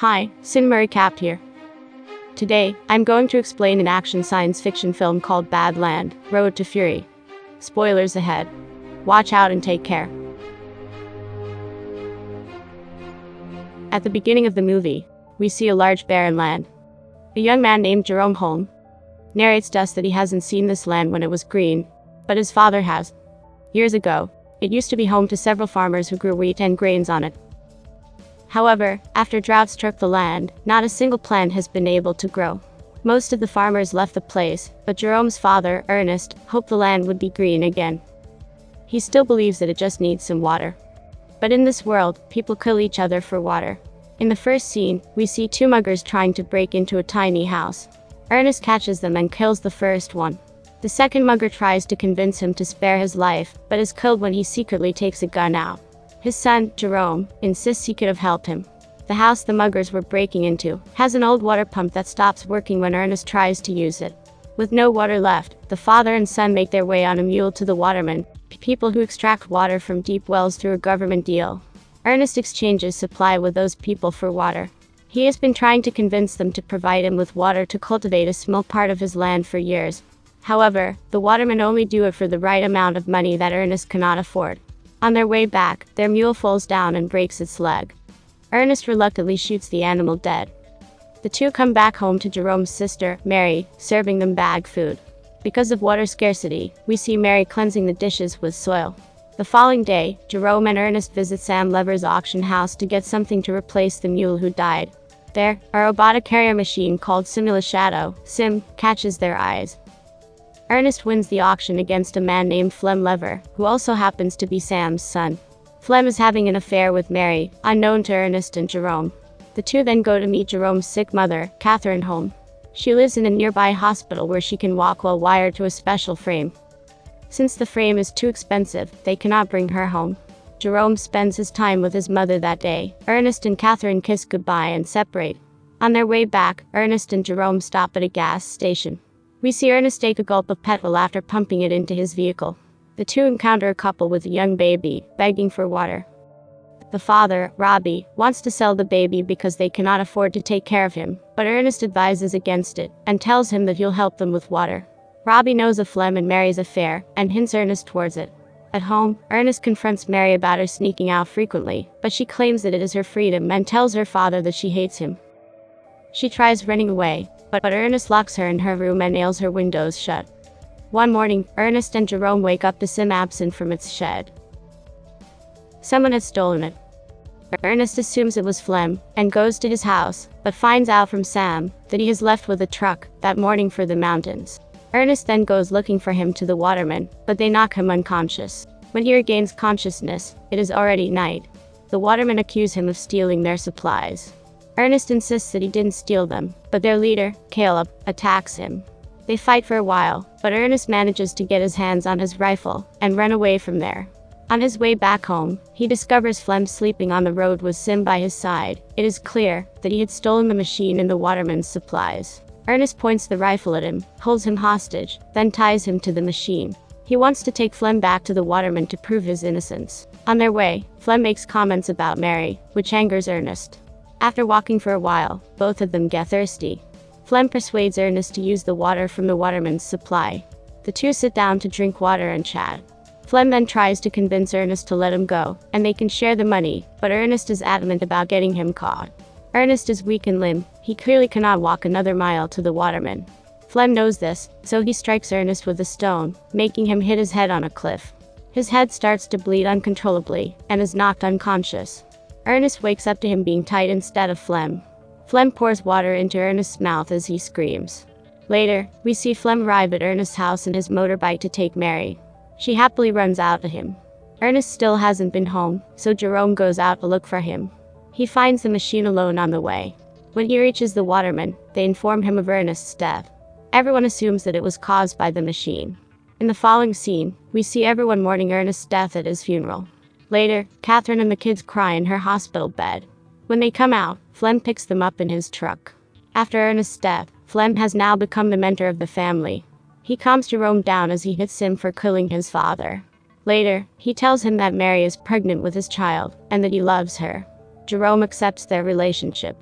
Hi, Sin Murray Capt here. Today, I'm going to explain an action science fiction film called Badland, Road to Fury. Spoilers ahead. Watch out and take care. At the beginning of the movie, we see a large barren land. A young man named Jerome Holm narrates to us that he hasn't seen this land when it was green, but his father has. Years ago, it used to be home to several farmers who grew wheat and grains on it. However, after drought struck the land, not a single plant has been able to grow. Most of the farmers left the place, but Jerome's father, Ernest, hoped the land would be green again. He still believes that it just needs some water. But in this world, people kill each other for water. In the first scene, we see two muggers trying to break into a tiny house. Ernest catches them and kills the first one. The second mugger tries to convince him to spare his life, but is killed when he secretly takes a gun out. His son, Jerome, insists he could have helped him. The house the muggers were breaking into has an old water pump that stops working when Ernest tries to use it. With no water left, the father and son make their way on a mule to the watermen, people who extract water from deep wells through a government deal. Ernest exchanges supply with those people for water. He has been trying to convince them to provide him with water to cultivate a small part of his land for years. However, the watermen only do it for the right amount of money that Ernest cannot afford. On their way back, their mule falls down and breaks its leg. Ernest reluctantly shoots the animal dead. The two come back home to Jerome's sister, Mary, serving them bag food. Because of water scarcity, we see Mary cleansing the dishes with soil. The following day, Jerome and Ernest visit Sam Lever's auction house to get something to replace the mule who died. There, a robotic carrier machine called Simula Shadow, Sim, catches their eyes. Ernest wins the auction against a man named Flem Lever, who also happens to be Sam's son. Flem is having an affair with Mary, unknown to Ernest and Jerome. The two then go to meet Jerome's sick mother, Catherine Holm. She lives in a nearby hospital where she can walk while wired to a special frame. Since the frame is too expensive, they cannot bring her home. Jerome spends his time with his mother that day. Ernest and Catherine kiss goodbye and separate. On their way back, Ernest and Jerome stop at a gas station. We see Ernest take a gulp of petrol after pumping it into his vehicle. The two encounter a couple with a young baby, begging for water. The father, Robbie, wants to sell the baby because they cannot afford to take care of him, but Ernest advises against it, and tells him that he'll help them with water. Robbie knows of Flem and Mary's affair, and hints Ernest towards it. At home, Ernest confronts Mary about her sneaking out frequently, but she claims that it is her freedom and tells her father that she hates him. She tries running away, but Ernest locks her in her room and nails her windows shut. One morning, Ernest and Jerome wake up to Sim absent from its shed. Someone has stolen it. Ernest assumes it was Flem, and goes to his house, but finds out from Sam that he has left with a truck that morning for the mountains. Ernest then goes looking for him to the watermen, but they knock him unconscious. When he regains consciousness, it is already night. The watermen accuse him of stealing their supplies. Ernest insists that he didn't steal them, but their leader, Caleb, attacks him. They fight for a while, but Ernest manages to get his hands on his rifle and run away from there. On his way back home, he discovers Flem sleeping on the road with Sim by his side. It is clear that he had stolen the machine and the waterman's supplies. Ernest points the rifle at him, holds him hostage, then ties him to the machine. He wants to take Flem back to the waterman to prove his innocence. On their way, Flem makes comments about Mary, which angers Ernest. After walking for a while, both of them get thirsty. Flem persuades Ernest to use the water from the waterman's supply. The two sit down to drink water and chat. Flem then tries to convince Ernest to let him go, and they can share the money, but Ernest is adamant about getting him caught. Ernest is weak in limb. He clearly cannot walk another mile to the waterman. Flem knows this, so he strikes Ernest with a stone, making him hit his head on a cliff. His head starts to bleed uncontrollably, and is knocked unconscious. Ernest wakes up to him being tied instead of Flem. Flem pours water into Ernest's mouth as he screams. Later, we see Flem arrive at Ernest's house in his motorbike to take Mary. She happily runs out to him. Ernest still hasn't been home, so Jerome goes out to look for him. He finds the machine alone on the way. When he reaches the waterman, they inform him of Ernest's death. Everyone assumes that it was caused by the machine. In the following scene, we see everyone mourning Ernest's death at his funeral. Later, Catherine and the kids cry in her hospital bed. When they come out, Flem picks them up in his truck. After Ernest's death, Flem has now become the mentor of the family. He calms Jerome down as he hits him for killing his father. Later, he tells him that Mary is pregnant with his child, and that he loves her. Jerome accepts their relationship.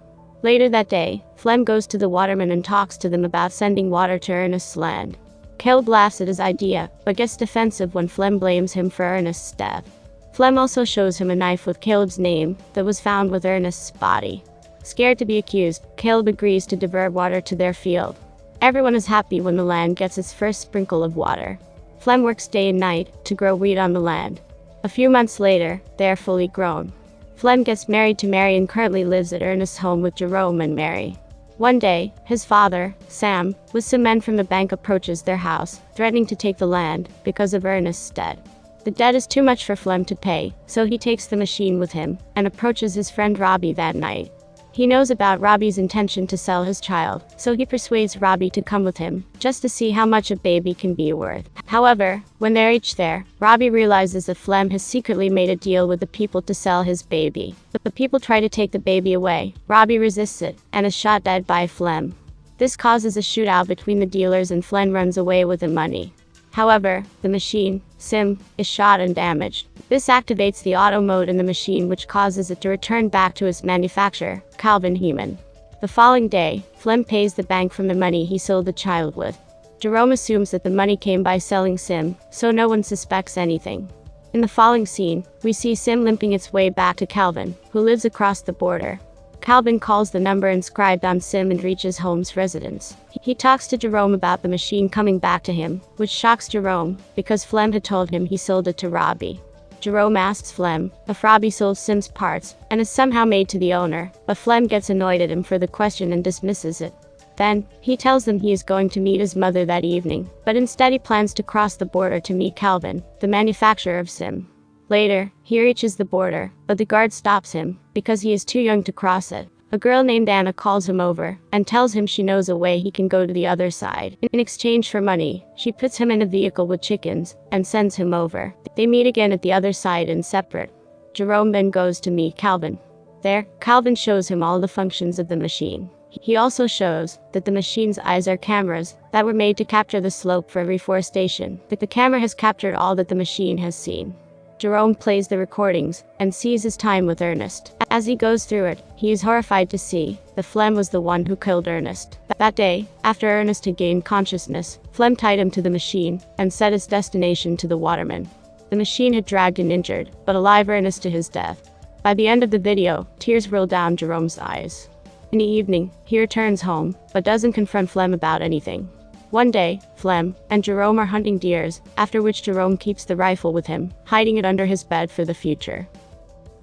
Later that day, Flem goes to the watermen and talks to them about sending water to Ernest's land. Caleb laughs at his idea, but gets defensive when Flem blames him for Ernest's death. Flem also shows him a knife with Caleb's name that was found with Ernest's body. Scared to be accused, Caleb agrees to divert water to their field. Everyone is happy when the land gets its first sprinkle of water. Flem works day and night to grow wheat on the land. A few months later, they are fully grown. Flem gets married to Mary and currently lives at Ernest's home with Jerome and Mary. One day, his father, Sam, with some men from the bank approaches their house, threatening to take the land because of Ernest's debt. The debt is too much for Flem to pay, so he takes the machine with him and approaches his friend Robbie that night. He knows about Robbie's intention to sell his child, so he persuades Robbie to come with him, just to see how much a baby can be worth. However, when they reach there, Robbie realizes that Flem has secretly made a deal with the people to sell his baby. But the people try to take the baby away. Robbie resists it, and is shot dead by Flem. This causes a shootout between the dealers and Flem runs away with the money. However, the machine, Sim, is shot and damaged. This activates the auto mode in the machine, which causes it to return back to its manufacturer, Calvin Heeman. The following day, Flem pays the bank from the money he sold the child with. Jerome assumes that the money came by selling Sim, so no one suspects anything. In the following scene, we see Sim limping its way back to Calvin, who lives across the border. Calvin calls the number inscribed on Sim and reaches Holmes' residence. He talks to Jerome about the machine coming back to him, which shocks Jerome, because Flem had told him he sold it to Robbie. Jerome asks Flem if Robbie sold Sim's parts, and is somehow made to the owner, but Flem gets annoyed at him for the question and dismisses it. Then, he tells them he is going to meet his mother that evening, but instead he plans to cross the border to meet Calvin, the manufacturer of Sim. Later, he reaches the border, but the guard stops him, because he is too young to cross it. A girl named Anna calls him over, and tells him she knows a way he can go to the other side. In exchange for money, she puts him in a vehicle with chickens, and sends him over. They meet again at the other side and separate. Jerome then goes to meet Calvin. There, Calvin shows him all the functions of the machine. He also shows that the machine's eyes are cameras that were made to capture the slope for reforestation. The camera has captured all that the machine has seen. Jerome plays the recordings and sees his time with Ernest. As he goes through it, he is horrified to see that Flem was the one who killed Ernest. That day, after Ernest had gained consciousness, Flem tied him to the machine and set his destination to the waterman. The machine had dragged and injured, but alive Ernest to his death. By the end of the video, tears roll down Jerome's eyes. In the evening, he returns home, but doesn't confront Flem about anything. One day, Flem and Jerome are hunting deers, after which Jerome keeps the rifle with him, hiding it under his bed for the future.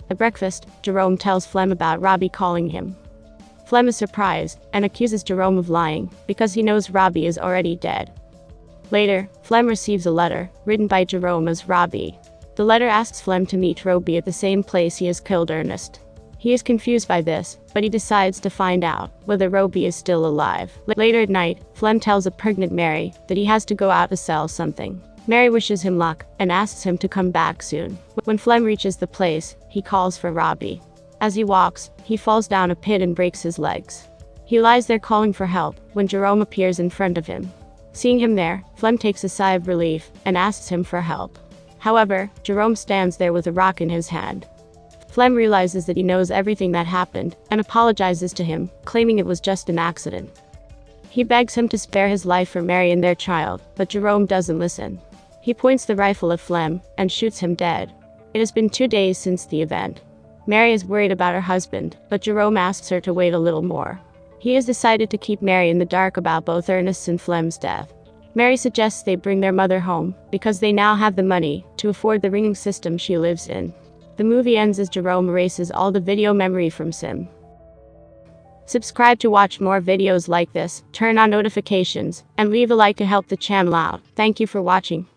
At breakfast, Jerome tells Flem about Robbie calling him. Flem is surprised, and accuses Jerome of lying, because he knows Robbie is already dead. Later, Flem receives a letter, written by Jerome as Robbie. The letter asks Flem to meet Robbie at the same place he has killed Ernest. He is confused by this, but he decides to find out whether Robbie is still alive. Later at night, Flem tells a pregnant Mary that he has to go out to sell something. Mary wishes him luck and asks him to come back soon. When Flem reaches the place, he calls for Robbie. As he walks, he falls down a pit and breaks his legs. He lies there calling for help when Jerome appears in front of him. Seeing him there, Flem takes a sigh of relief and asks him for help. However, Jerome stands there with a rock in his hand. Flem realizes that he knows everything that happened, and apologizes to him, claiming it was just an accident. He begs him to spare his life for Mary and their child, but Jerome doesn't listen. He points the rifle at Flem, and shoots him dead. It has been 2 days since the event. Mary is worried about her husband, but Jerome asks her to wait a little more. He has decided to keep Mary in the dark about both Ernest's and Flem's death. Mary suggests they bring their mother home, because they now have the money to afford the ringing system she lives in. The movie ends as Jerome erases all the video memory from Sim. Subscribe to watch more videos like this, turn on notifications, and leave a like to help the channel out. Thank you for watching.